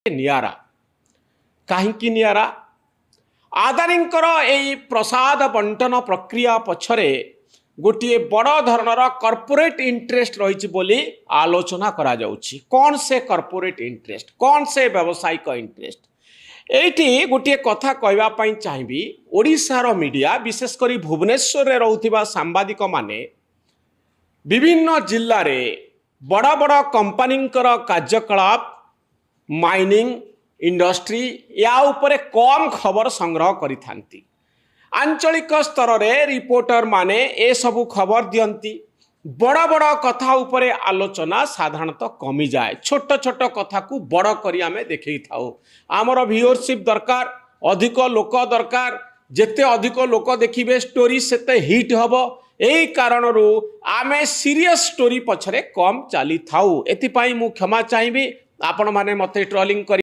नियारा कहीं नियारा आदानींकर एई प्रसाद बंटन प्रक्रिया पछरे गोटे बड़ धरणर कॉर्पोरेट इंटरेस्ट रही बोली आलोचना करा जाउछि। कौन से कॉर्पोरेट इंटरेस्ट, कौन से व्यावसायिक इंटरेस्ट? एठी गोटे कथा कहवाई चाहिए। ओडिशार मीडिया विशेषकर भुवनेश्वर में रोथिबा सांबादिक माने विभिन्न जिल्ला रे बड़ बड़ कंपनींकर कार्यकलाप माइनिंग इंडस्ट्री या उपरे कम खबर संग्रह करिथांती। आंचलिक स्तर रे रिपोर्टर माने ए सबु खबर दियंती। बड़ बड़ कथा उपरे आलोचना साधारणतः कमी जाए। छोट छोट कथा को बड़ करी आमे देखै थाउ। आमर व्यूअरशिप दरकार, अधिक लोक दरकार। जेते अधिक लोक देखिबे स्टोरी सेते हिट हबो। एही कारणरू आमे सीरियस स्टोरी पछरे कम चली थाउ। एथि पई मु क्षमा चाहिबी। आपण माने मते ट्रोलिंग करी